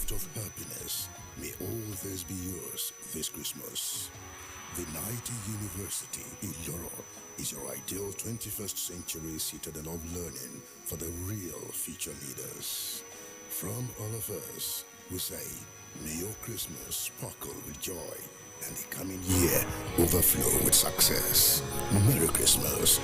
gift of happiness. May all this be yours this Christmas. The Nighty University, Iroyin, is your ideal 21st century citadel of learning for the real future leaders. From all of us, we say, may your Christmas sparkle with joy and the coming year overflow with success. Merry Christmas.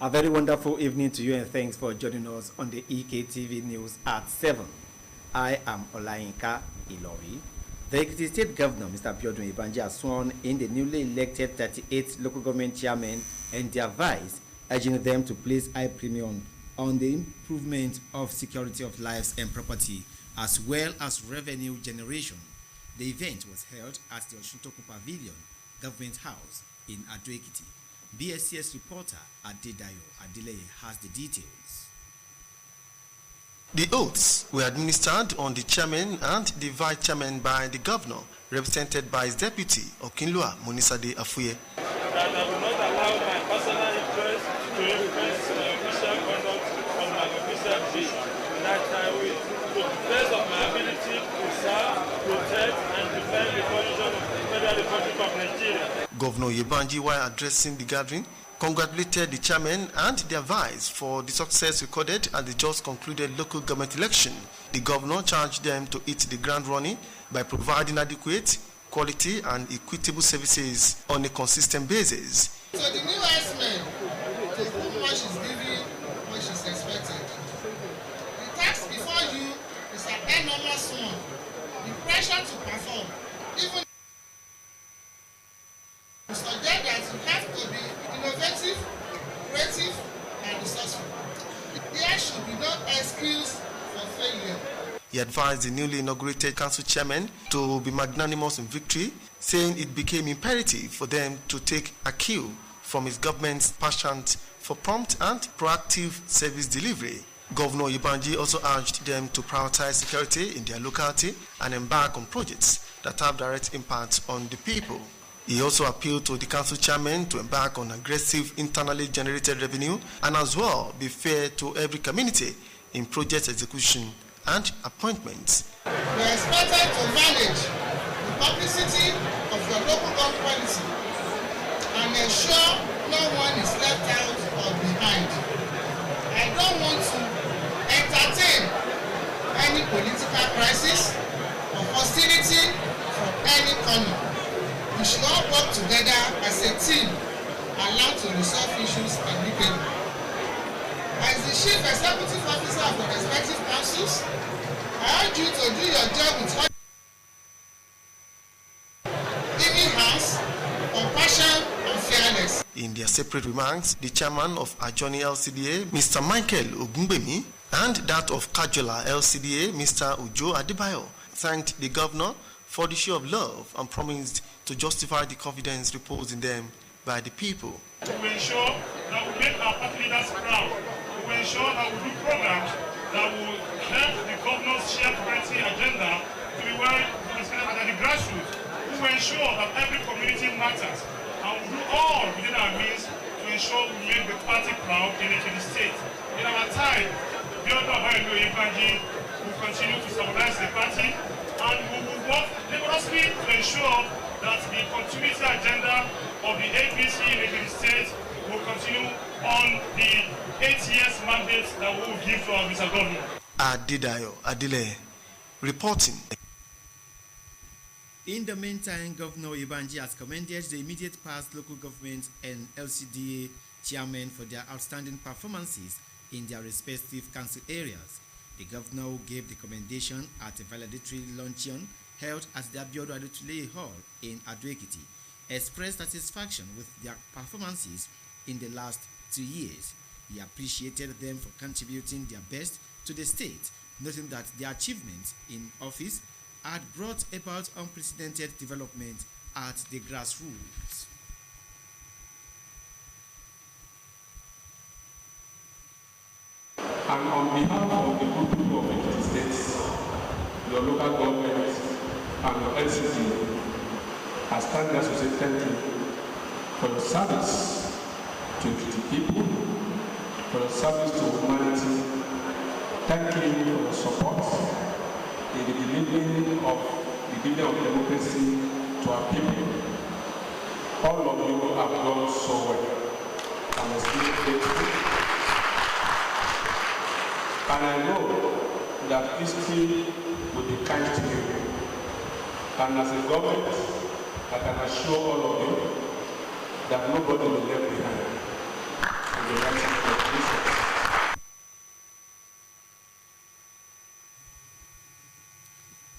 A very wonderful evening to you, and thanks for joining us on the EKTV News at 7. I am Olayinka Ilory. The Ekiti State Governor, Mr. Abiodun Ibanji, has sworn in the newly elected 38 local government chairmen and their vice, urging them to place high premium on the improvement of security of lives and property, as well as revenue generation. The event was held at the Oshuntoku Pavilion, Government House in Ado-Ekiti. BSCS reporter Adedayo Adeleye has the details. The oaths were administered on the chairman and the vice chairman by the governor, represented by his deputy, Okinlua Monisade Afuye. That I will not allow my personal interest to influence my official conduct on my official duty. That I will, to the best of my ability, preserve, protect, and defend the constitution of the Federal Republic of Nigeria. Governor Yebanji, while addressing the gathering, congratulated the chairman and their vice for the success recorded at the just concluded local government election. The governor charged them to hit the ground running by providing adequate, quality, and equitable services on a consistent basis. So the new S-men, who much is giving, much is expected. The task before you is an enormous one. The pressure to perform, even suggest that you have to be innovative, creative, and resourceful. There should be no excuse for failure. He advised the newly inaugurated council chairman to be magnanimous in victory, saying it became imperative for them to take a cue from his government's passion for prompt and proactive service delivery. Governor Yebanji also urged them to prioritize security in their locality and embark on projects that have direct impact on the people. He also appealed to the council chairman to embark on aggressive internally generated revenue and as well be fair to every community in project execution and appointments. You are expected to manage the publicity of your local government policy and ensure no one is left out or behind. I don't want to entertain any political crisis or hostility from any corner. We should all work together as a team and learn to resolve issues amicably. As the chief executive officer of the respective councils, I urge you to do your job with giving hands, compassion, and fairness. In their separate remarks, the chairman of Ajoni LCDA, Mr. Michael Ogunbemi, and that of Kajola LCDA, Mr. Ujo Adebayo, thanked the governor for the show of love and promised to justify the confidence reposed in them by the people. We will ensure that we make our party leaders proud. We will ensure that we do programs that will help the governor shared parity agenda to be well represented at the grassroots. We will ensure that every community matters and we do all within our means to ensure we make the party proud in the state. In our time, Iroyin will continue to stabilize the party and we will work vigorously to ensure that the continuity agenda of the APC in the state will continue on the 8 years mandate that we will give to our Mr. Governor. Adidayo Adile reporting. In the meantime, Governor Ibanji has commended the immediate past local government and LCDA chairmen for their outstanding performances in their respective council areas. The governor gave the commendation at a valedictory luncheon held at the Abiodun Adetule Hall in Ado-Ekiti, expressed satisfaction with their performances in the last 2 years. He appreciated them for contributing their best to the state, noting that their achievements in office had brought about unprecedented development at the grassroots. And on behalf of the people of Ekiti State, your local government, and your LCD, I stand here to say thank you for your service to Ekiti people, for your service to humanity. Thank you for your support in the delivering of democracy to our people. All of you have done so well. I'm still grateful. And I know that history will be kind to you. And as a government, I can assure all of you that nobody will be left behind in the election of Jesus.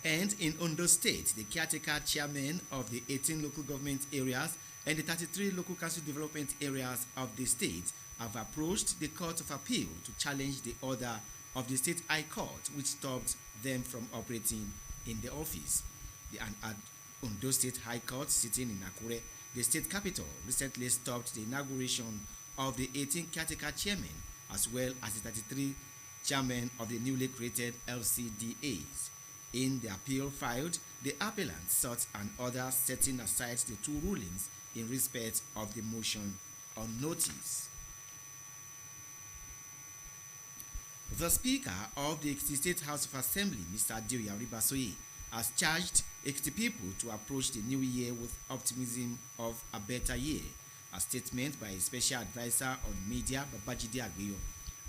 And in Ondo State, the caretaker chairman of the 18 local government areas and the 33 local council development areas of the state have approached the Court of Appeal to challenge the order of the State High Court, which stopped them from operating in the office. The Ondo State High Court, sitting in Akure, the state capital, recently stopped the inauguration of the 18 caretaker chairmen as well as the 33 chairmen of the newly created LCDAs. In the appeal filed, the appellant sought an order setting aside the two rulings in respect of the motion on notice. The Speaker of the Ekiti State House of Assembly, Mr. Adeoye Aribasoye, has charged Ekiti people to approach the new year with optimism of a better year. A statement by a special advisor on media, Babajide Agbeyo,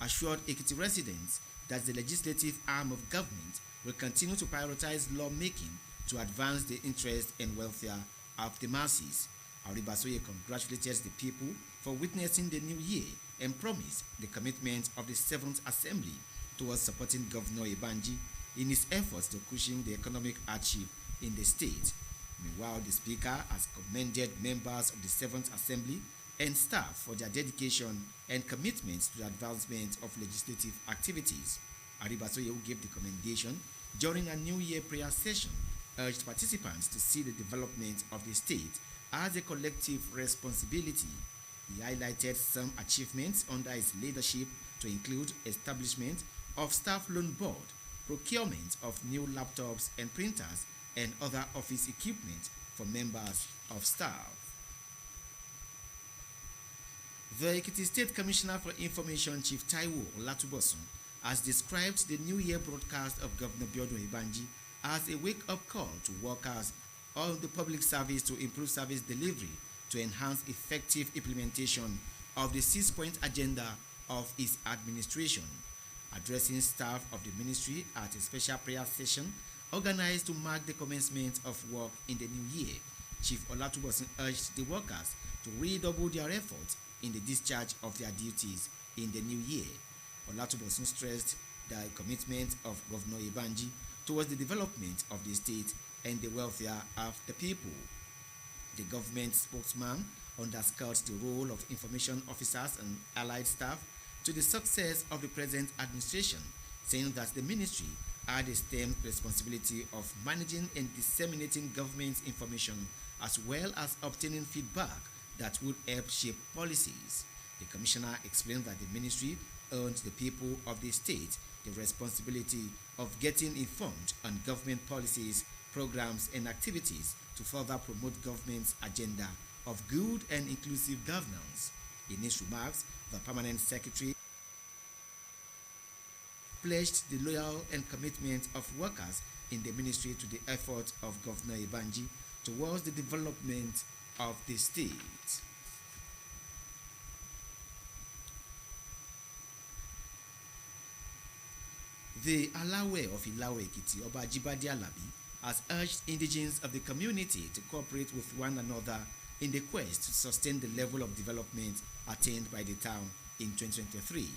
assured Ekiti residents that the legislative arm of government will continue to prioritize lawmaking to advance the interest and welfare of the masses. Aribasoye congratulated the people for witnessing the new year and promised the commitment of the 7th Assembly towards supporting Governor Ibanji in his efforts to cushion the economic hardship in the state. Meanwhile, the Speaker has commended members of the 7th Assembly and staff for their dedication and commitment to the advancement of legislative activities. Aribasoye, who gave the commendation during a New Year prayer session, urged participants to see the development of the state as a collective responsibility. He highlighted some achievements under his leadership to include establishment of staff loan board, procurement of new laptops and printers, and other office equipment for members of staff. The Ekiti State Commissioner for Information, Chief Taiwo Olatubosun, has described the New Year broadcast of Governor Biodun Ibanji as a wake-up call to workers on the public service to improve service delivery to enhance effective implementation of the 6-point agenda of his administration. Addressing staff of the ministry at a special prayer session organized to mark the commencement of work in the new year, Chief Olatubosun urged the workers to redouble their efforts in the discharge of their duties in the new year. Olatubosun stressed the commitment of Governor Ibanji towards the development of the state and the welfare of the people. The government spokesman underscored the role of information officers and allied staff to the success of the present administration, saying that the ministry had a stem responsibility of managing and disseminating government information as well as obtaining feedback that would help shape policies. The commissioner explained that the ministry urged the people of the state the responsibility of getting informed on government policies, programs, and activities to further promote government's agenda of good and inclusive governance. In his remarks, the permanent secretary pledged the loyal and commitment of workers in the ministry to the effort of Governor Ibanji towards the development of the state. The Alawe of Ilawe Ekiti, Oba Ajibade Alabi, has urged indigents of the community to cooperate with one another in the quest to sustain the level of development attained by the town in 2023.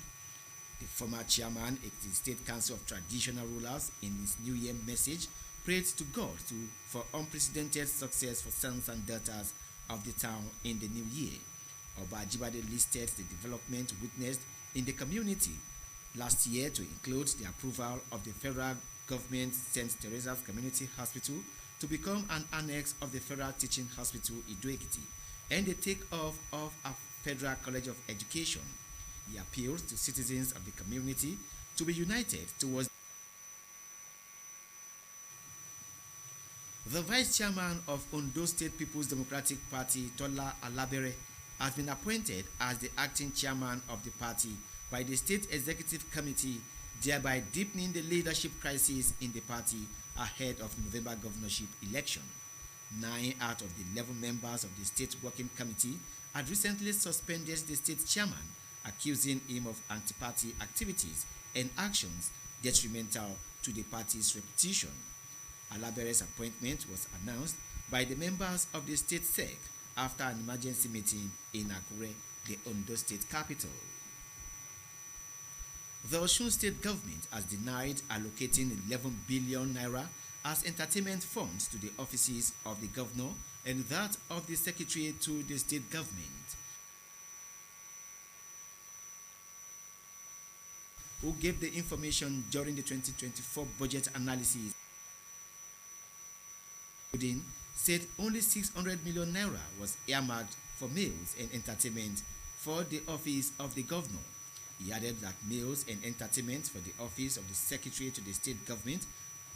The former chairman of the State Council of Traditional Rulers, in his New Year message, prayed to God for unprecedented success for sons and daughters of the town in the new year. Oba Ajibade listed the development witnessed in the community last year to include the approval of the federal government St. Teresa's Community Hospital to become an annex of the Federal Teaching Hospital Ido-Ekiti and the take-off of a Federal College of Education. He appeals to citizens of the community to be united towards. The Vice Chairman of Ondo State People's Democratic Party, Tola Alabere, has been appointed as the acting chairman of the party by the State Executive Committee, thereby deepening the leadership crisis in the party ahead of November governorship election. 9 out of the 11 members of the State Working Committee had recently suspended the state chairman, accusing him of anti-party activities and actions detrimental to the party's reputation. Alabere's appointment was announced by the members of the state SEC after an emergency meeting in Akure, the Ondo state capital. The Osun state government has denied allocating 11 billion naira as entertainment funds to the offices of the governor and that of the secretary to the state government, who gave the information during the 2024 budget analysis. Said only 600 million naira was earmarked for meals and entertainment for the office of the governor. He added that meals and entertainment for the office of the secretary to the state government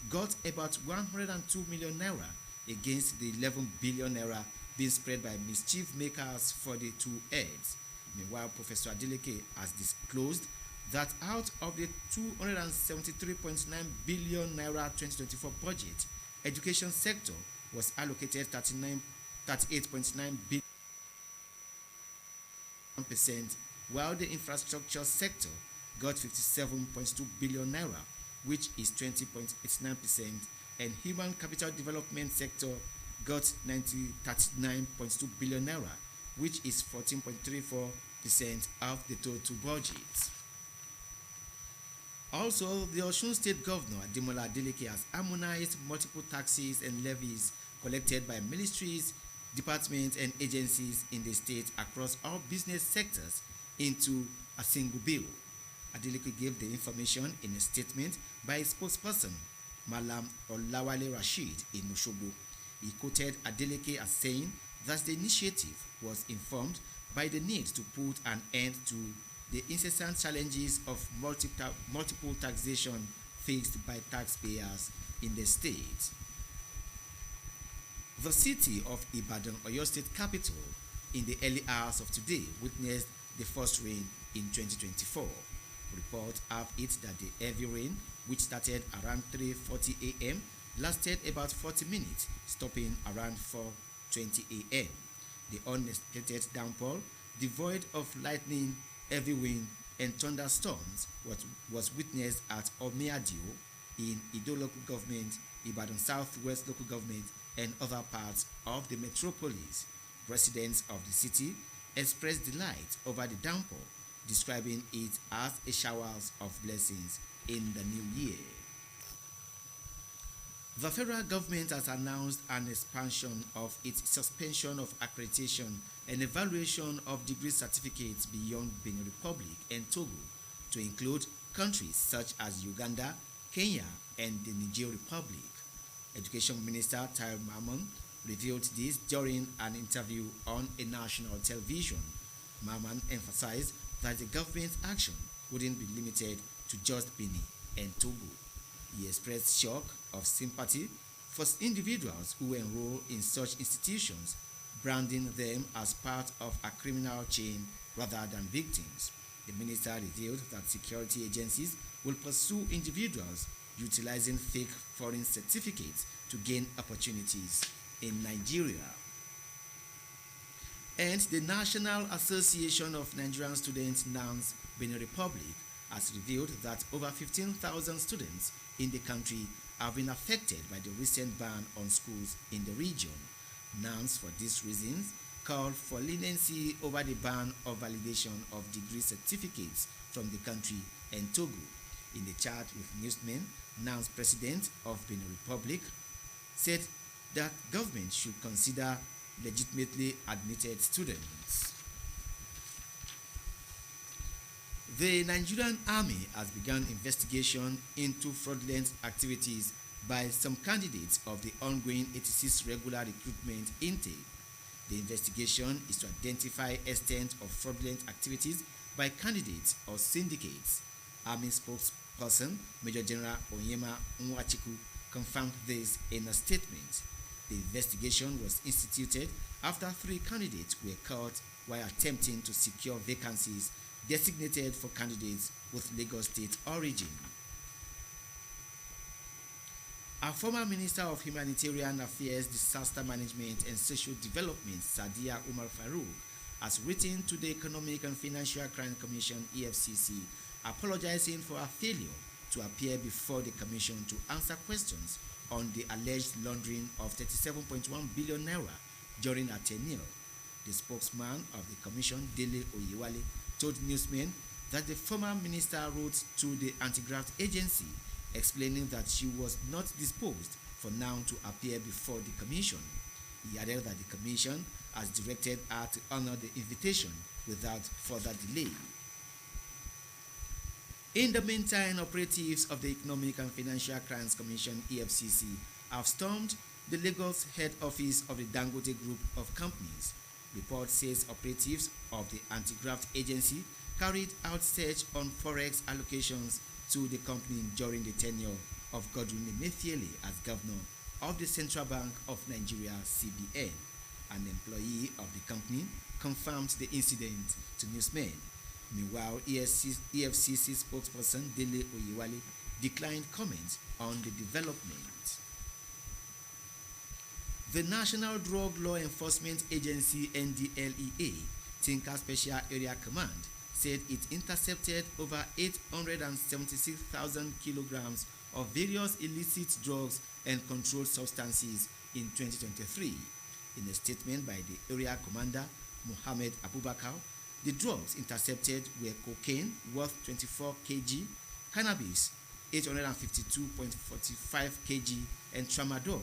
got about 102 million naira against the 11 billion naira being spread by mischief makers for the two heads. Meanwhile, Professor Adeleke has disclosed that out of the 273.9 billion naira 2024 budget, education sector was allocated 38.9 billion %, while the infrastructure sector got 57.2 billion naira, which is 20.89%, and human capital development sector got 39.2 billion naira, which is 14.34% of the total budget. Also, the Osun State Governor Ademola Adeleke has harmonized multiple taxes and levies collected by ministries, departments, and agencies in the state across all business sectors into a single bill. Adeleke gave the information in a statement by a spokesperson, Malam Olawale Rashid in Osogbo. He quoted Adeleke as saying that the initiative was informed by the need to put an end to the incessant challenges of multiple taxation faced by taxpayers in the state. The city of Ibadan, Oyo State capital, in the early hours of today witnessed the first rain in 2024. Reports have it that the heavy rain, which started around 3:40 a.m., lasted about 40 minutes, stopping around 4:20 a.m. The unexpected downpour, devoid of lightning, heavy wind, and thunderstorms, was witnessed at Omeadio in Ido local government, Ibadan Southwest local government, and other parts of the metropolis. Residents of the city expressed delight over the downpour, describing it as a shower of blessings in the new year. The federal government has announced an expansion of its suspension of accreditation and evaluation of degree certificates beyond Benin Republic and Togo to include countries such as Uganda, Kenya, and the Niger Republic. Education Minister Tayo Mamman revealed this during an interview on a national television. Mamman emphasized that the government's action wouldn't be limited to just Benin and Togo. He expressed shock of sympathy for individuals who enroll in such institutions, branding them as part of a criminal chain rather than victims. The minister revealed that security agencies will pursue individuals utilizing fake foreign certificates to gain opportunities in Nigeria. And the National Association of Nigerian Students (NANS) Benin Republic has revealed that over 15,000 students in the country have been affected by the recent ban on schools in the region. NANS, for these reasons, called for leniency over the ban of validation of degree certificates from the country and Togo. In a chat with newsmen, NANS president of Benin Republic said that government should consider legitimately admitted students. The Nigerian Army has begun investigation into fraudulent activities by some candidates of the ongoing 86 regular recruitment intake. The investigation is to identify extent of fraudulent activities by candidates or syndicates. Army spokesperson Major General Onyema Nwachiku confirmed this in a statement. The investigation was instituted after 3 candidates were caught while attempting to secure vacancies designated for candidates with Lagos State origin. Our former Minister of Humanitarian Affairs, Disaster Management and Social Development, Sadiya Umar Farouk, has written to the Economic and Financial Crime Commission (EFCC) apologizing for her failure to appear before the commission to answer questions on the alleged laundering of 37.1 billion naira during her tenure. The spokesman of the commission, Dele Oyewale, told newsmen that the former minister wrote to the anti-graft agency explaining that she was not disposed for now to appear before the commission. He added that the commission has directed her to honor the invitation without further delay. In the meantime, operatives of the Economic and Financial Crimes Commission (EFCC) have stormed the Lagos head office of the Dangote Group of Companies. Report says operatives of the anti-graft agency carried out search on forex allocations to the company during the tenure of Godwin Emefiele as governor of the Central Bank of Nigeria (CBN). An employee of the company confirmed the incident to newsmen. Meanwhile, EFCC spokesperson Dele Oyewale declined comments on the development. The National Drug Law Enforcement Agency (NDLEA) Tinker Special Area Command said it intercepted over 876,000 kilograms of various illicit drugs and controlled substances in 2023. In a statement by the area commander, Mohammed Abubakar, the drugs intercepted were cocaine worth 24 kg, cannabis 852.45 kg, and tramadol,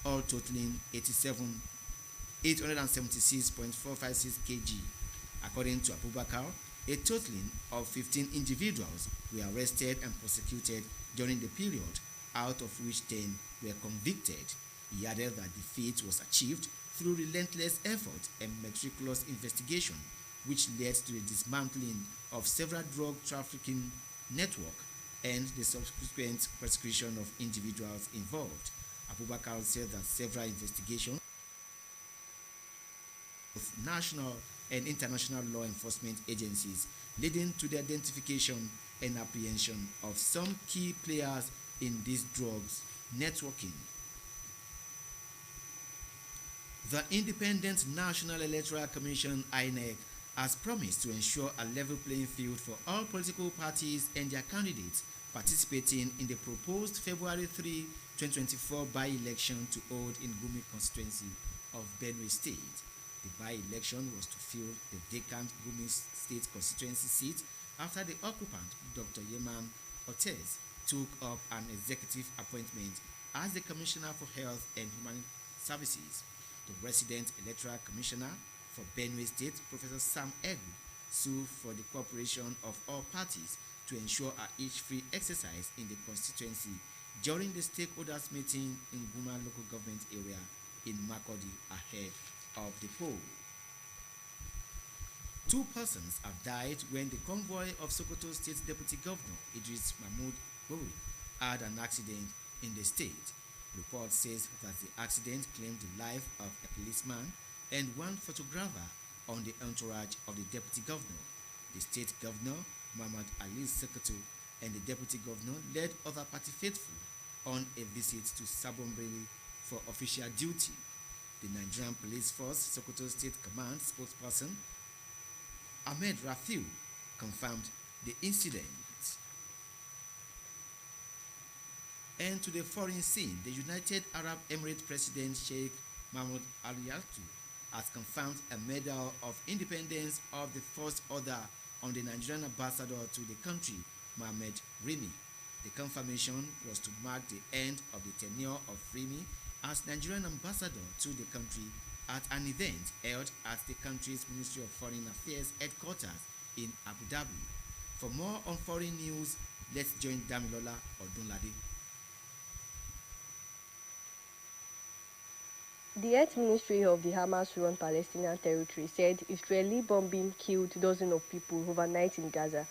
all totaling 876.456 kg. According to Abubakar, a totaling of 15 individuals were arrested and prosecuted during the period, out of which 10 were convicted. He added that the feat was achieved through relentless effort and meticulous investigation, which led to the dismantling of several drug trafficking networks and the subsequent prosecution of individuals involved. Abubakar said that several investigations with national and international law enforcement agencies leading to the identification and apprehension of some key players in these drugs networking. The Independent National Electoral Commission (INEC) has promised to ensure a level playing field for all political parties and their candidates participating in the proposed February 3, 2024 by-election to hold in Gumi constituency of Benue State. The by-election was to fill the vacant Gumi State constituency seat after the occupant, Dr. Yeman Ortez, took up an executive appointment as the Commissioner for Health and Human Services. The resident electoral commissioner for Benue State, Professor Sam Egu, sued for the cooperation of all parties to ensure a each-free exercise in the constituency during the stakeholders meeting in Guma local government area in Makurdi ahead of the poll. 2 persons have died when the convoy of Sokoto State Deputy Governor Idris Mahmood had an accident in the state. Report says that the accident claimed the life of a policeman and one photographer on the entourage of the deputy governor. The state governor, Muhammad Ali Sokoto, and the deputy governor led other party faithful on a visit to Sabonbili for official duty. The Nigerian Police Force Sokoto State Command spokesperson Ahmed Rafiu confirmed the incident. And to the foreign scene, the United Arab Emirates President Sheikh Mahmoud Al Yaltu has confirmed a Medal of Independence of the First Order on the Nigerian ambassador to the country, Mohammed Rimi. The confirmation was to mark the end of the tenure of Rimi as Nigerian ambassador to the country at an event held at the country's Ministry of Foreign Affairs headquarters in Abu Dhabi. For more on foreign news, let's join Damilola Odunlade. The Health Ministry of the Hamas-run Palestinian territory said Israeli bombing killed dozens of people overnight in Gaza.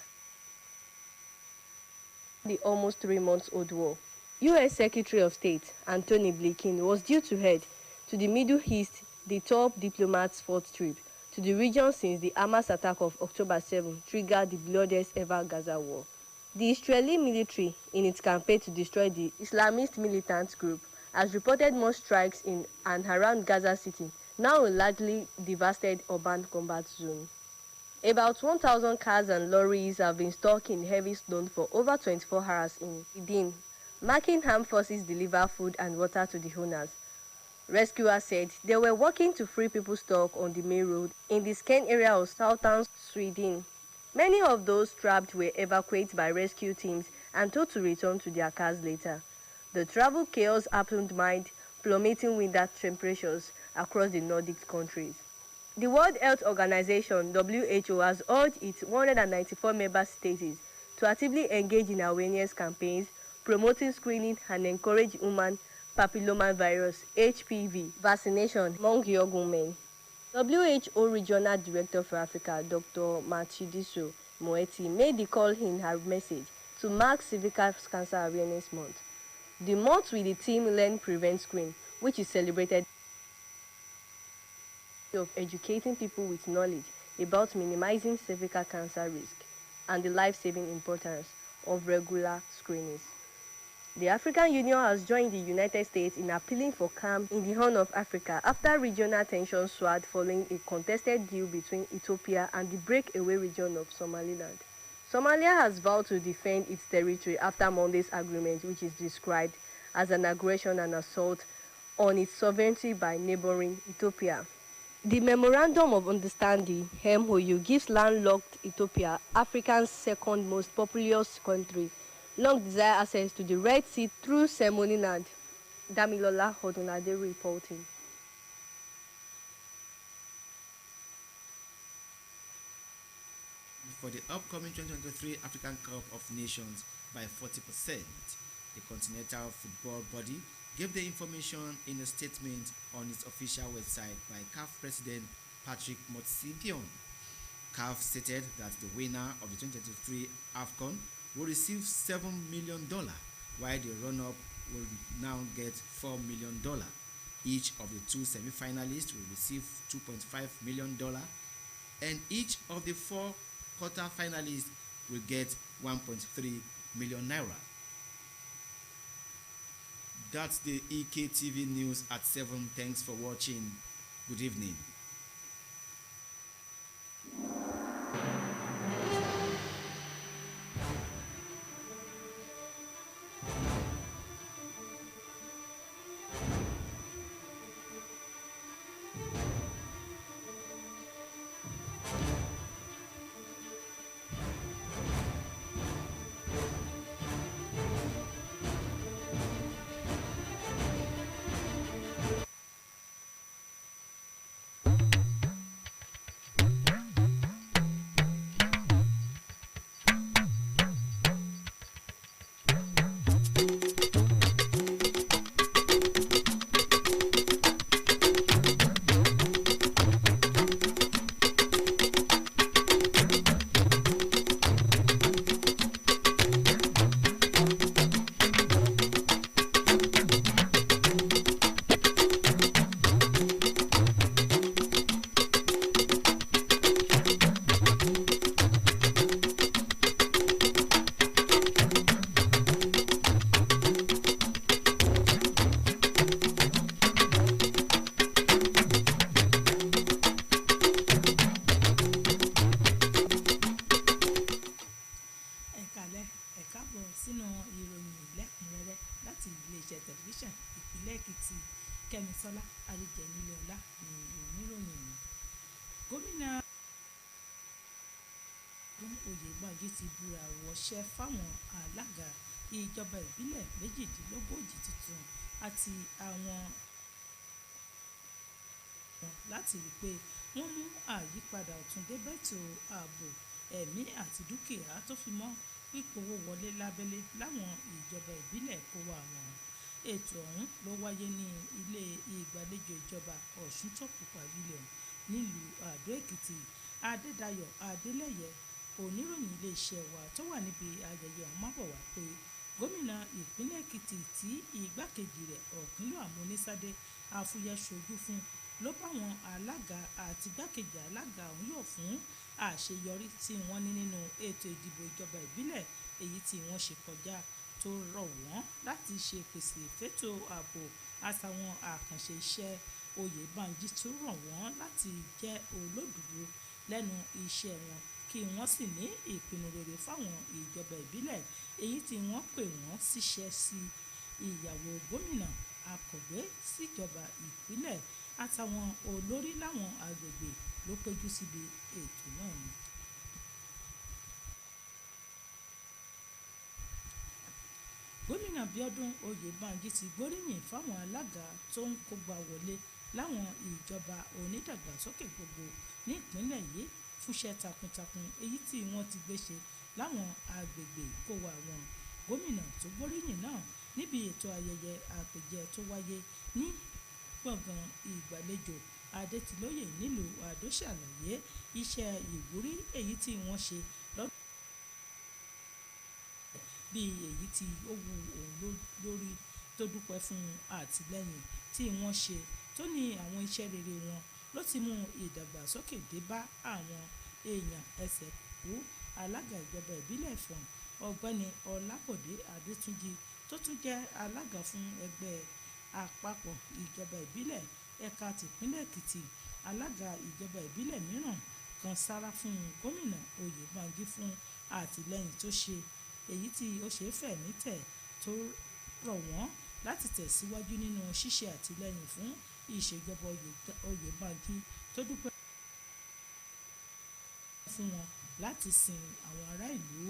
The almost 3-month-old war. U.S. Secretary of State Antony Blinken was due to head to the Middle East, the top diplomat's fourth trip to the region since the Hamas attack of October 7 triggered the bloodiest ever Gaza war. The Israeli military, in its campaign to destroy the Islamist militant group, has reported more strikes in and around Gaza City, now a largely devastated urban combat zone. About 1,000 cars and lorries have been stuck in heavy snow for over 24 hours in Idin, marking armed forces deliver food and water to the owners. Rescuers said they were working to free people stuck on the main road in the Skene area of southern Sweden. Many of those trapped were evacuated by rescue teams and told to return to their cars later. The travel chaos happened amid plummeting winter temperatures across the Nordic countries. The World Health Organization (WHO) has urged its 194 member states to actively engage in awareness campaigns, promoting screening and encourage human papillomavirus (HPV) vaccination among young women. WHO Regional Director for Africa, Dr. Matshidiso Moeti, made the call in her message to mark Cervical Cancer Awareness Month. The month with the theme Learn, Prevent, Screen, which is celebrated of educating people with knowledge about minimizing cervical cancer risk and the life-saving importance of regular screenings. The African Union has joined the United States in appealing for calm in the Horn of Africa after regional tensions soared following a contested deal between Ethiopia and the breakaway region of Somaliland. Somalia has vowed to defend its territory after Monday's agreement, which is described as an aggression and assault on its sovereignty by neighboring Ethiopia. The Memorandum of Understanding (MOU) gives landlocked Ethiopia, Africa's second most populous country, long desired access to the Red Sea through Somaliland. Damilola Odunlade reporting. For the upcoming 2023 African Cup of Nations by 40%, the Continental Football Body gave the information in a statement on its official website by CAF President Patrick Motsepe. CAF stated that the winner of the 2023 AFCON will receive $7 million, while the runner-up will now get $4 million. Each of the two semi-finalists will receive $2.5 million, and each of the four quarter-finalists will get 1.3 million naira. That's the EKTV News at 7. Thanks for watching. Good evening. iléeṣẹ́ tẹlifíṣàn ìpínlẹ̀ Èkìtì Kẹ́misọ́lá Àríjẹ̀nílọ́lá ní oníròyìn. Gómìnà Oyèbánjí ti búra wọṣẹ́ fáwọn alága ìjọba ìbílẹ̀ 38 tuntun àti àwọn láti rí i pé wọ́n mú àyípadà ọ̀tun dé bẹ́tò ààbò ẹ̀mí àti dúkìá tó fi mọ́ pípowó wọlé lábẹ́lé láwọn ìjọba ìbílẹ̀ kó wá wọn. Ètò ọ̀hún ló wáyé ní ilé ìgbàlejò ìjọba Ọ̀ṣuntòkù Pavilion nílùú Àdó Èkìtì. Adédayọ̀ Adélẹ́yẹ oníròyìn iléeṣẹ́ wa tó wà níbi ayẹyẹ ọ̀hún mábọ̀ wá pé gómìnà ìpínlẹ̀ Èkìtì tí igbákejì rẹ̀ Ọ̀kínlọ́ Amúnísádé Afúyẹ́ ṣojú fún ló bá wọn alága àti igbákejì alága ọ̀hún yọ̀ fún àṣeyọrí tí wọ́n ní nínú ètò ìdìbò ìjọba ìbílẹ̀ èyí tí wọ́n ṣe kọjá, tó rọ̀ wọ́n láti ṣe pèsè fétò ààbò àtàwọn àkànṣe iṣẹ́. Oyèbánjí tún rọ̀ wọ́n láti jẹ́ olódodo lẹ́nu iṣẹ́ wọn kí wọ́n sì ní ìpinnu rere fáwọn ìjọba ìbílẹ̀ èyí tí wọ́n pè wọ́n síṣẹ́ sí. Ìyàwó gómìnà, akọ̀wé síjọba ìpínlẹ̀ àtàwọn olórí láwọn agbègbè ló péjú síbi ètò náà. Gómìnà Bíọ́dún Oyèbánjí ti gbóríyìn fáwọn alága tó ń kógbá wọlé láwọn ìjọba onídàgbàsókè gbogbo ní ìpínlẹ̀ yìí fúnṣẹ́ takuntakun èyí tí wọ́n ti gbé ṣe láwọn agbègbè kó wá wọn. Gómìnà tó gbóríyìn náà níbi ètò ayẹyẹ àpèjẹ tó wáyé ní gbọ̀ngàn ìgbàlejò Adétilóyè nílùú Àdó ṣàlàyé iṣẹ́ ìwúrí èyí tí wọ́n ṣe lọ́dún bí èyí tí ó wu òun lórí, tó dúpẹ́ fún àtìlẹ́yìn tí wọ́n ṣe, tó ní àwọn iṣẹ́ rere wọn ló ti mú ìdàgbàsókè dé bá àwọn èèyàn ẹsẹ̀ kú. Alága ìjọba ìbílẹ̀ Ìfọ̀n Ọ̀gbẹ́ni Ọlábọ̀dé Adétúnjì tó tún jẹ́ alága fún ẹgbẹ́ àpapọ̀ ìjọba ìbílẹ̀ ẹ̀ka tìpínlẹ̀ Èkìtì, alága ìjọba ìbílẹ̀ mìíràn kan sára fún gómìnà Oyèbánjí fún àtìlẹ́yìn tó ṣe èyí tí ó ṣe fẹ̀mí tẹ̀, tó rọ̀ wọ́n láti tẹ̀síwájú nínú ṣíṣe àtìlẹ́yìn fún ìṣèjọba Oyèbánjí, tó dúpẹ́ fún wọn láti sin àwọn ará ìlú.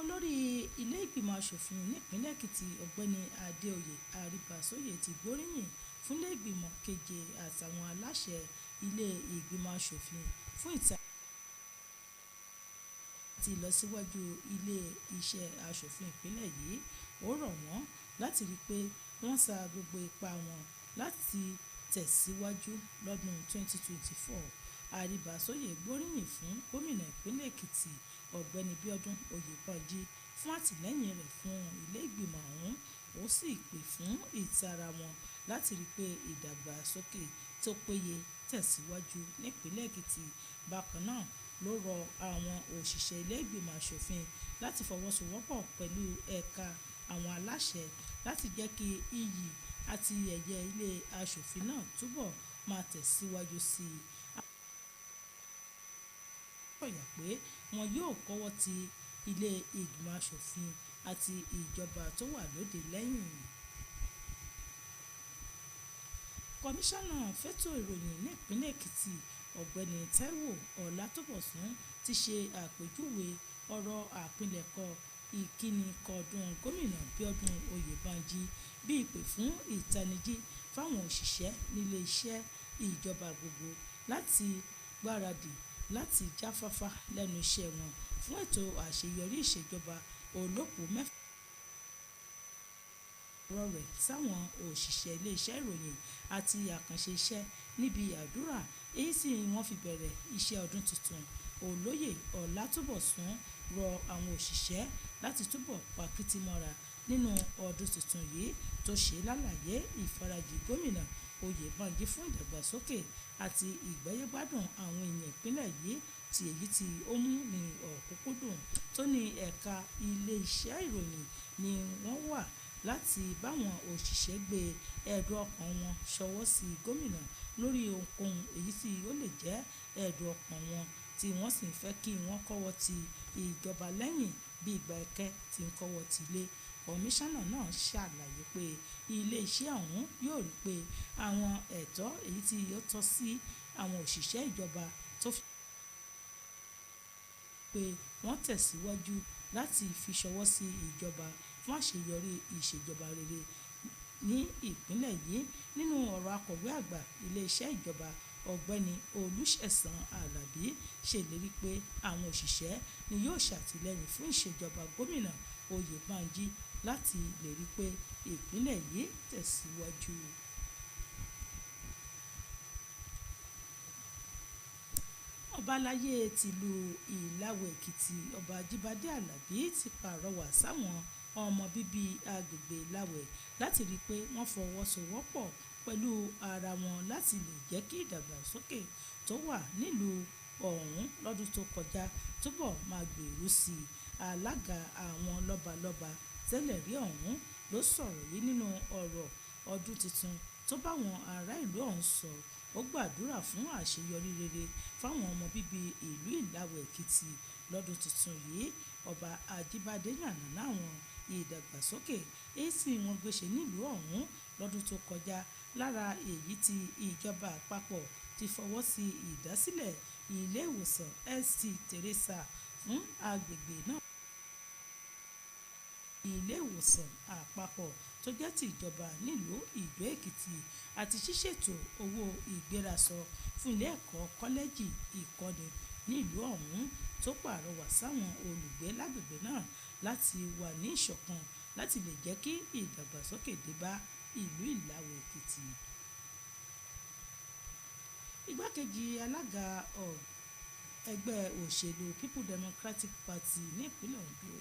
Olórí ilé ìgbìmọ̀ asòfin nípínlẹ̀ Èkìtì Ọ̀gbẹ́ni Adéoyè Àríbàsóyè ti gbóríyìn fún ilé ìgbìmọ̀ keje àtàwọn aláṣẹ ilé ìgbìmọ̀ asòfin fún àti ìlọsíwájú ilé iṣẹ́ asòfin ìpínlẹ̀ yìí. Ó rọ̀ wọ́n láti rí i pé wọ́n sa gbogbo ipá wọn láti tẹ̀síwájú lọ́dún 2024. Àríbàsóyè gbóríyìn fún gómìnà ìpínlẹ̀ Èkìtì Ọ̀gbẹ́ni Bíọ́dún Oyèbánjí fún àtìlẹ́yìn rẹ̀ fún ilé ìgbìmọ̀ ọ̀hún. Ó sì pè fún ìtara wọn láti rí i pé ìdàgbàsókè tó péye tẹ̀síwájú nípínlẹ̀ Èkìtì. Bákan náà ló rọ àwọn òṣìṣẹ́ ilé ìgbìmọ̀ asòfin láti fọwọ́sowọ́pọ̀ pẹ̀lú ẹ̀ka àwọn aláṣẹ láti jẹ́ kí iyì àti ẹ̀yẹ ilé asòfin náà túbọ̀ máa tẹ̀síwájú sí i. Àpọ̀yà pé wọn yóò kọ́wọ́ ti ilé ìgbìmọ̀ asòfin àti ìjọba tó wà lóde lẹ́yìn. Kọmíṣánná fẹ́tò ìròyìn nípínlẹ̀ Èkìtì Ọ̀gbẹ́ni Táíwò Ọlátúbọ̀sún ti ṣe àpèjúwe ọ̀rọ̀ àpilẹ̀kọ ìkíni kọdún gómìnà Bíọ́dún Oyèbánjí bí ìpè fún ìtanijí fáwọn òṣìṣẹ́ nílé iṣẹ́ ìjọba gbogbo láti gbáradì láti jáfáfá lẹ́nu iṣẹ́ wọn fún ètò àṣeyọrí ìṣèjọba olóko mẹ́fà. Ọ̀rọ̀ rẹ̀ sáwọn òṣìṣẹ́ iléeṣẹ́ ìròyìn àti àkànṣe iṣẹ́ níbi àdúrà èyí tí wọ́n fi bẹ̀rẹ̀ iṣẹ́ ọdún tuntun. Olóyè Ọlátúbọ̀sún rọ àwọn òṣìṣẹ́ láti túbọ̀ pàkìtì mọ́ra nínú ọdún tuntun yìí, tó ṣe lálàyé ìfarajì gómìnà Oyèbánjí fún ìdàgbàsókè àti ìgbáyégbádùn àwọn èèyàn ìpínlẹ̀ yìí, tí èyí tí ó mú ní ọ̀kúnkúndùn, tó ní ẹ̀ka ilé-iṣẹ́ ìròyìn ni wọ́n wà láti báwọn òṣìṣẹ́ gbé ẹ̀dùn ọkàn wọn ṣọwọ́ sí gómìnà lórí ohunkóhun èyí tí ó lè jẹ́ ẹ̀dùn ọkàn wọn, tí wọ́n sì ń fẹ́ kí wọ́n kọ́wọ́ ti ìjọba lẹ́yìn bí ìgbà ẹ̀kẹ́ ti ń kọ́wọ́ ti lé. Kọmíṣánná náà ṣàlàyé pé ilé-iṣẹ́ ọ̀hún yóò rí pé àwọn ẹ̀tọ́ èyí tí ó tọ́ sí àwọn òṣìṣẹ́ ìjọba tó fi pé wọ́n tẹ̀síwájú láti fi ṣọwọ́ sí ìjọba fún àṣeyọrí ìṣèjọba rere ní ìpínlẹ̀ yìí. Nínú ọ̀rọ̀ akọ̀wé àgbà ilé-iṣẹ́ ìjọba ọ̀gbẹ́ni Olúṣẹ̀san Àlàbí ṣèlérí pé àwọn òṣìṣẹ́ ni yóò ṣàtìlẹ́yìn fún ìṣèjọba gómìnà Oyèbánjí láti lè rí pé ìpínlẹ̀ yìí tẹ̀síwájú. Ọba aláyé tìlú Ìláwọ̀ Èkìtì Ọba Ajíbádé Àlàbí ti pàrọwà sáwọn ọmọ bíbí agbègbè Ìláwẹ̀ láti rí i pé wọ́n fọwọ́sowọ́pọ̀ pẹ̀lú ara wọn láti lè jẹ́ kí ìdàgbàsókè tó wà nílùú ọ̀hún lọ́dún tó kọjá túbọ̀ máa gbèrú sí i. Alága àwọn lọ́balọ́ba tẹ́lẹ̀ rí ọ̀hún ló sọ̀rọ̀ yìí nínú ọ̀rọ̀ ọdún tuntun tó báwọn ará ìlú ọ̀hún sọ. Ó gbàdúrà fún àṣeyọrí rere fáwọn ọmọ bíbí ìlú Ìláwọ̀ Èkìtì lọ́dún tuntun yìí. Ọba Ajíbádé yànnàná àwọn ìdàgbàsókè èyí tí wọ́n gbéṣe nílùú ọ̀hún lọ́dún tó kọjá, lára èyí tí ìjọba àpapọ̀ ti fọwọ́ sí ìdásílẹ̀ ilé ìwòsàn St. Teresa fún agbègbè náà. Ilé ìwòsàn àpapọ̀ tó jẹ́ ti ìjọba nílùú Ìdó Èkìtì àti ṣíṣètò owó ìgbérasọ fún ilé ẹ̀kọ́ kọ́lẹ́jì ìkọ́ni nílùú ọ̀hún tó pàrọwà sáwọn olùgbé lágbègbè náà láti wà ní ìṣọ̀kan láti lè jẹ́ kí ìdàgbàsókè dé bá ìlú Ìláwọ̀ Èkìtì. Igbákejì alága ẹgbẹ́ òṣèlú People Democratic Party nípínlẹ̀ Ondo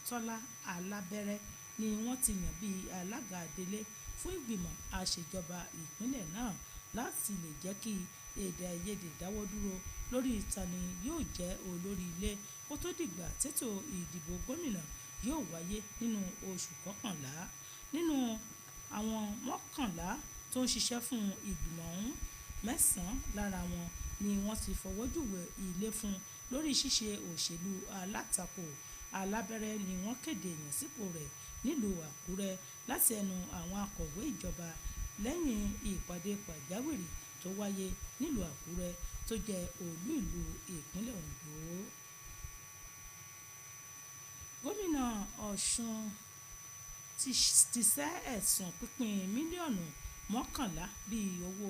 Tọ́lá Alábẹ́rẹ́ ni wọ́n ti yàn bí alága adelé fún ìgbìmọ̀ àṣejọba ìpínlẹ̀ náà láti lè jẹ́ kí èdè àìyedè dáwọ́ dúró lórí tani yóò jẹ́ olórí ilé kó tó dìgbà tètò ìdìbò gómìnà yóò wáyé nínú oṣù kọkànlá. Nínú àwọn mọ́kànlá tó ń ṣiṣẹ́ fún ìgbìmọ̀ ọ̀hún, 9 lára wọn ni wọ́n ti fọwọ́júwe ilé fún lórí ṣíṣe òṣèlú alátakò. Alábẹ́rẹ́ ni wọ́n kéde ìyànsípò rẹ̀ nílùú Àkúrẹ́ láti ẹnu àwọn akọ̀wé ìjọba lẹ́yìn ìpàdé pàjáwìrì tó wáyé nílùú Àkúrẹ́ tó jẹ́ olú ìlú ìpínlẹ̀ Ondo. Gómìnà Ọ̀ṣun ti sẹ́ ẹ̀sùn pínpín mílíọ̀nù 11 bíi owó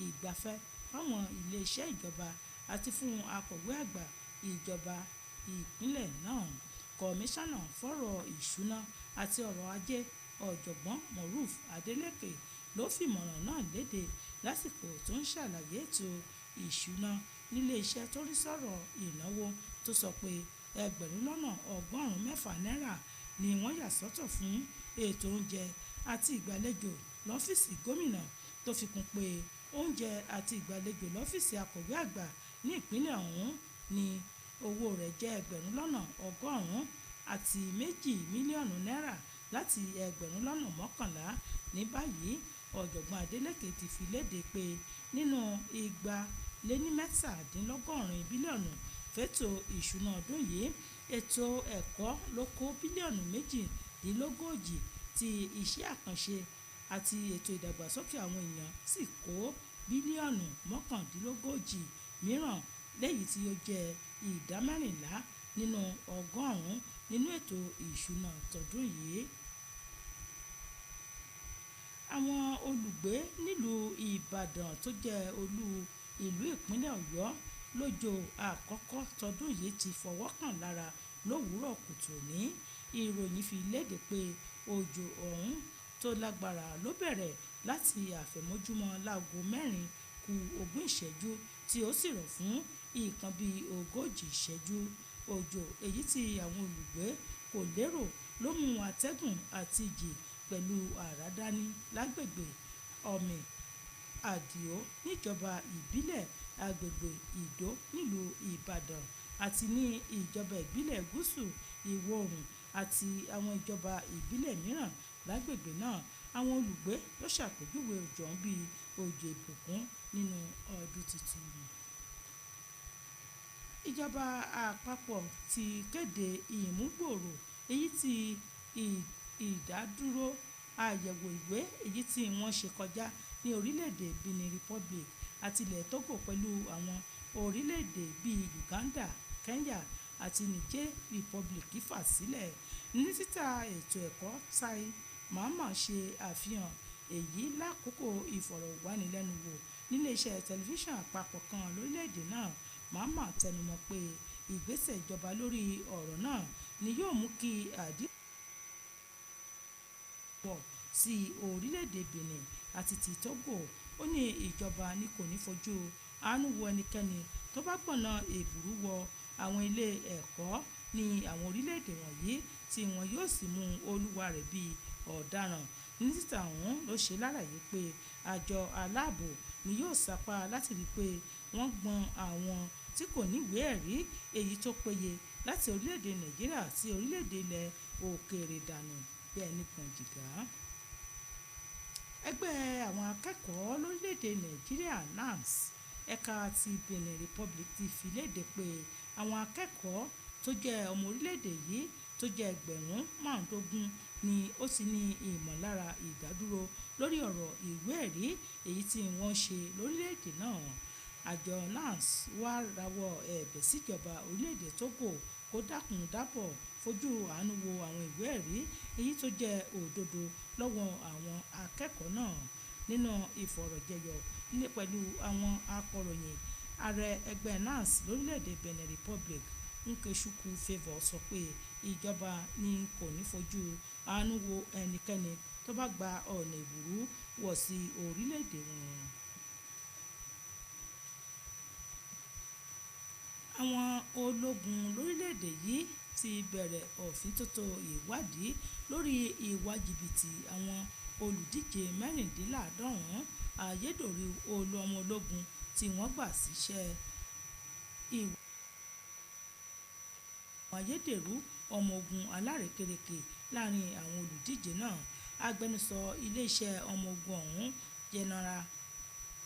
ìgbafẹ́ fáwọn iléeṣẹ́ ìjọba àti fún akọ̀wé àgbà ìjọba ìpínlẹ̀ náà. Kọmíṣánná fọ́rọ̀ ìṣúná àti ọrọ̀ ajé ọ̀jọ̀gbọ́n Moruf Adeleke ló fìmọ̀ràn náà léde lásìkò tó ń ṣàlàyé ètò ìṣúná nílé iṣẹ́ tó rí sọ̀rọ̀ ìnáwó tó sọ pé $1,600 ni wọ́n yà sọ́tọ̀ fún ètò oúnjẹ àti ìgbàlejò lọ́fíìsì gómìnà, tó fi kún pé oúnjẹ àti ìgbàlejò lọ́fíìsì akọ̀wé àgbà ní ìpínlẹ̀ ọ̀hún ni owó rẹ̀ jẹ́ $102 mílíọ̀nù láti $11 ní báyìí. Ọ̀jọ̀gbọ́n Adeleke ti fi léde pé nínú 297 bílíọ̀nù fẹ́tò ìṣúná ọdún yìí, ètò ẹ̀kọ́ ló kó $140 bílíọ̀nù tí iṣẹ́ àkànṣe àti ètò ìdàgbàsókè àwọn èèyàn sì kó $19 bílíọ̀nù mìíràn, lẹ́yìn tí ó jẹ́ ìdá 14 nínú 100 nínú ètò ìṣúná tọdún yìí. Àwọn olùgbé nílùú Ìbàdàn tó jẹ́ olú ìlú ìpínlẹ̀ Ọ̀yọ́ lọ́jọ́ àkọ́kọ́ tọdún yìí ti fọwọ́ kàn lára lówùúrọ̀ kùtù ní. Ìròyìn fi léde pé òjò ọ̀hún tó lágbára ló bẹ̀rẹ̀ láti àfẹ̀mọ́júmọ́ láago 4:20 tí ó sì rọ̀ fún ìkan bíi 40 ìṣẹ́jú. Òjò èyí tí àwọn olùgbé kò lérò ló mú atẹ́gùn àti ìjì pẹ̀lú àràdání lágbègbè Ọ̀mì Àdìó níjọba ìbílẹ̀ agbègbè Ìdó nílùú Ìbàdàn àti ní ìjọba ìbílẹ̀ Gúúsù Ìwọ̀ Oòrùn àti àwọn ìjọba ìbílẹ̀ mìíràn lágbègbè náà. Àwọn olùgbé ló ṣàpèjúwe òjò ọ̀hún bíi òjò ìbùkún nínú ọdún tuntun. ìjọba àpapọ̀ ti kéde ìmúgbòòrò èyí tí ìdádúró àyẹ̀wò ìwé èyí tí wọ́n ṣe kọjá ní orílẹ̀-èdè Benin Republic àti ilẹ̀ Togo pẹ̀lú àwọn orílẹ̀-èdè bíi Uganda, Kenya àti Niger Republic fà sílẹ̀. Mínísítà ètò ẹ̀kọ́ Tai Mama ṣe àfihàn èyí lákòókò ìfọ̀rọ̀wánilẹ́nuwò níléeṣẹ́ tẹlifíṣàn àpapọ̀ kan lórílẹ̀-èdè náà. Mama tẹnumọ́ pé ìgbésẹ̀ ìjọba lórí ọ̀rọ̀ náà ni yóò mú kí àdínkù pọ̀ sí orílẹ̀-èdè Benin àti ti Togo. Ó ní ìjọba ní kò ní fojú àánú wo ẹnikẹ́ni tó bá gbọ̀nà èbùrú wọ àwọn ilé ẹ̀kọ́ ní àwọn orílẹ̀-èdè wọ̀nyí tí wọn yóò sì mú olúwa rẹ̀ bíi ọ̀daràn. Mínísítà ọ̀hún ló ṣe lálàyé pé àjọ aláàbò ni yóò sapá láti rí i pé wọ́n gbọ̀n àwọn tí kò níwèé ẹ̀rí èyí tó péye láti orílẹ̀-èdè Nàìjíríà sí orílẹ̀-èdè ilẹ̀ òkèèrè dànù bí ẹni gbọ̀n jìgá. Ẹgbẹ́ àwọn akẹ́kọ̀ọ́ lórílẹ̀-èdè Nàìjíríà NANS ẹ̀ka ti Benin Republic ti fi léde pé àwọn akẹ́kọ̀ọ́ tó jẹ́ ọmọ orílẹ̀-èdè yìí tó jẹ́ ẹgbẹ̀rún 15 ni ó ti ní ìmọ̀lára ìdádúró lórí ọ̀rọ̀ ìwé ẹ̀rí èyí tí wọ́n ṣe lórílẹ̀-èdè náà. Àjọ NANS wá rawọ́ ẹ̀bẹ̀ síjọba orílẹ̀-èdè Togo kó dákun dábọ̀ fojú àánú wo àwọn ìwé ẹ̀rí èyí tó jẹ́ òdodo lọ́wọ́ àwọn akẹ́kọ̀ọ́ náà. Nínú ìfọ̀rọ̀jẹyọ̀ pẹ̀lú àwọn akọ̀ròyìn, ààrẹ ẹgbẹ́ NANS lórílẹ̀-èdè Benin Republic Nkechukwu Favour sọ pé ìjọba ní kò ní fojú àánú wo ẹnikẹ́ni tó bá gba ọ̀nà ìbúrú wọ̀ sí orílẹ̀-èdè wọn. Àwọn ológun lórílẹ̀-èdè yìí ti bẹ̀rẹ̀ òfíntótó ìwádìí lórí ìwà jìbìtì àwọn olùdíje 96 ayédèrú ọmọ ológun tí wọ́n gbà síṣẹ́. Ìwà ayédèrú ọmọ ogun alárekérekè láàrin àwọn olùdíje náà. Agbẹnusọ iléeṣẹ́ ọmọ ogun ọ̀hún General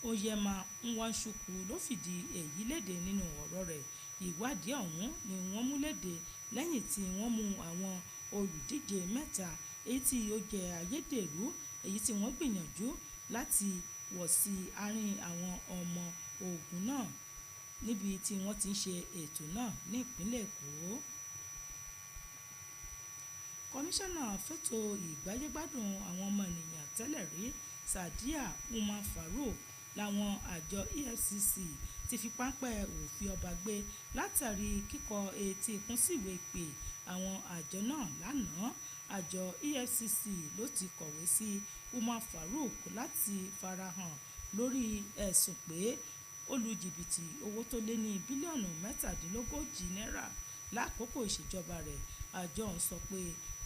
Oyema Nwanchukwu ló fìdí èyí léde nínú ọ̀rọ̀ rẹ̀. Ìwádìí ọ̀hún ni wọ́n mú léde lẹ́yìn tí wọ́n mú àwọn olùdíje 3 èyí tí ó jẹ́ ayédèrú èyí tí wọ́n gbìyànjú láti wọ̀ sí àárín àwọn ọmọ ogun náà níbi tí wọ́n ti ń ṣe ètò náà ní ìpínlẹ̀ Èkó. Kọmíṣánná fẹ́tò ìgbáyégbádùn àwọn ọmọ ènìyàn tẹ́lẹ̀ rí Sadiya Umar Farouk láwọn àjọ EFCC ti fi páńpẹ́ òfin ọba gbé látàrí kíkọ etí ikún síwèé pè àwọn àjọ náà lánàá. Àjọ EFCC ló ti kọ̀wé sí Umar Farouk láti farahàn lórí ẹ̀sùn pé ó lu jìbìtì owó tó lé ní bílíọ̀nù 37 náírà lákòókò ìṣèjọba rẹ̀. Àjọ ọ̀hún sọ pé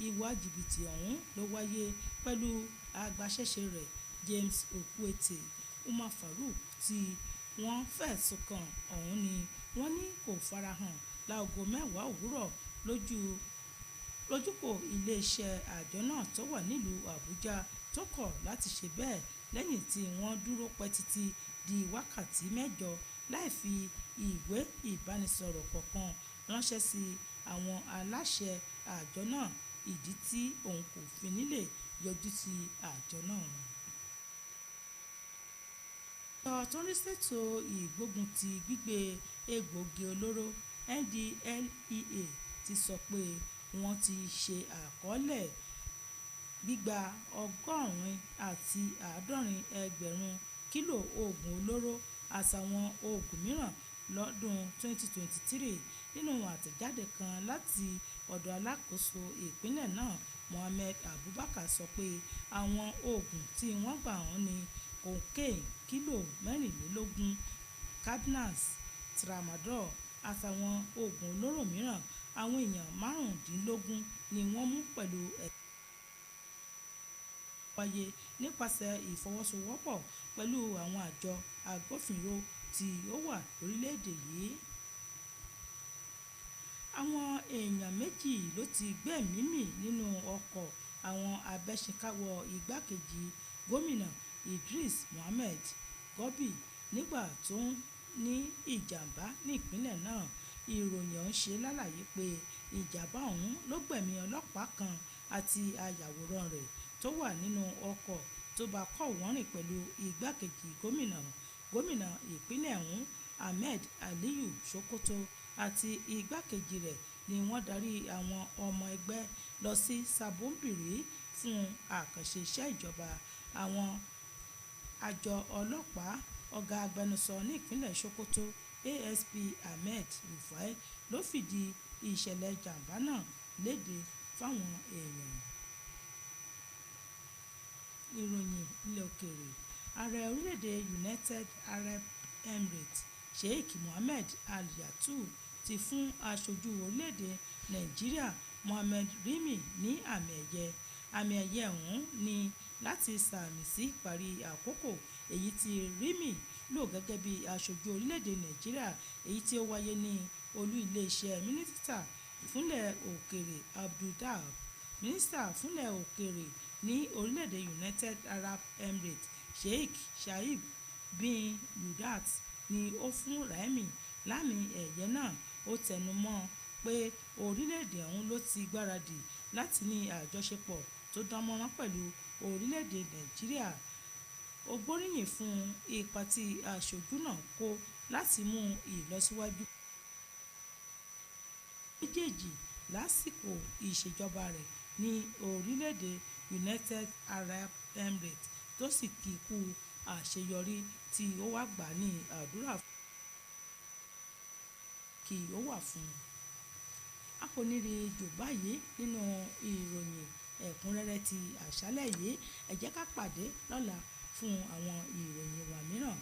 ìwà jìbìtì ọ̀hún ló wáyé pẹ̀lú agbaṣẹ́ṣe rẹ̀ James Okwete. Umar Farouk tí wọ́n fẹ̀sùn kàn ọ̀hún ni wọ́n ní kò farahàn láago 10 òwúrọ̀ lójúpò iléeṣẹ́ àjọ náà tó wà nílùú Àbújá tó kọ̀ láti ṣe bẹ́ẹ̀ lẹ́yìn tí wọ́n dúró pẹ́ títí di wákàtí 8 láì fi ìwé ìbánisọ̀rọ̀ kankan ránṣẹ́ sí àwọn aláṣẹ àjọ náà, ìdí tí òun kò fi nílè yọjú sí àjọ náà. Àjọ tó ń rí ṣètò ìgbógun ti gbígbé egbòogi olóró NDLEA ti sọ pé wọ́n ti ṣe àkọọ́lẹ̀ gbígba 170 ẹgbẹ̀rún kílò oògùn olóró àtàwọn oògùn mìíràn lọ́dún 2023. Nínú àtẹ̀jáde kan láti ọ̀dọ̀ alákòóso ìpínlẹ̀ náà Mohammed Abubakar sọ pé àwọn oògùn tí wọ́n gbà wọ́n ní cocaine kílò 24, cannabis, tramadol àtàwọn oògùn olóró mìíràn. Àwọn èèyàn 15 ni wọ́n mú pẹ̀lú wáyé nípasẹ̀ ìfọwọ́sowọ́pọ̀ pẹ̀lú àwọn àjọ agbófinró tí ó wà lórílẹ̀‐èdè yìí. Àwọn èèyàn 2 ló ti gbẹ́mìí mì nínú ọkọ̀ àwọn abẹ́ṣekáwọ́ igbákejì gómìnà Idris Mohammed Gobi nígbà tó ń ní ìjàmbá ní ìpínlẹ̀ náà. ìròyìn ọ̀hún ṣe lálàyé pé ìjàmbá ọ̀hún ló gbẹ̀mí ọlọ́pàá kan àti ayàwòrán rẹ̀ tó wà nínú ọkọ̀ tó bá kọ̀ wọ́n rìn pẹ̀lú igbákejì gómìnà ìpínlẹ̀ ọ̀hún Ahmed Aliyu Sokoto àti igbákejì rẹ̀ ni wọ́n darí àwọn ọmọ ẹgbẹ́ lọ sí Sabombiri fún àkànṣe iṣẹ́ ìjọba. Àwọn àjọ ọlọ́pàá ọ̀gá agbẹnusọ ní ìpínlẹ̀ Sokoto ASP Ahmed Rufai ló fìdí ìṣẹ̀lẹ̀ jàǹbá náà léde fáwọn èèyàn. Ìròyìn ilẹ̀ òkèèrè. Ààrẹ orílẹ̀-èdè United Arab Emirates Sheikh Mohammed Al Yatouf ti fún aṣojú orílẹ̀-èdè Nàìjíríà Mohammed Rimi ní àmì ẹ̀yẹ ọ̀hún ní láti sàmì sí ìparí àkókò èyí tí Rimi lò gẹ́gẹ́ bí aṣojú orílẹ̀-èdè Nàìjíríà, èyí tí ó wáyé ní olú iléeṣẹ́ mínísítà fúnlẹ̀ òkèèrè Abdulrahman. Mínísítà fúnlẹ̀ òkèèrè ní orílẹ̀-èdè United Arab Emirates Sheikh Shaib bin Yudat ni ó fún Rimi lámì ẹ̀yẹ náà. Ó tẹnu mọ́ pé orílẹ̀-èdè ọ̀hún ló ti gbáradì láti ní àjọṣepọ̀ tó dánmọ́rán pẹ̀lú orílẹ̀-èdè Nàìjíríà. Ó gbóríyìn fún ipa tí aṣojú náà kó láti mú ìlọsíwájú méjèèjì lásìkò ìṣèjọba rẹ̀ ní orílẹ̀-èdè United Arab Emirates tó sì kì í kú àṣeyọrí tí ó wá gbà ní àdúrà kí ó wà fún un. A kò ní rí jù báyìí nínú ìròyìn ẹ̀kúnrẹ́rẹ́ ti àṣálẹ́ yìí. Ẹ jẹ́ ká pàdé lọ́la fún àwọn ìròyìn wa mìíràn.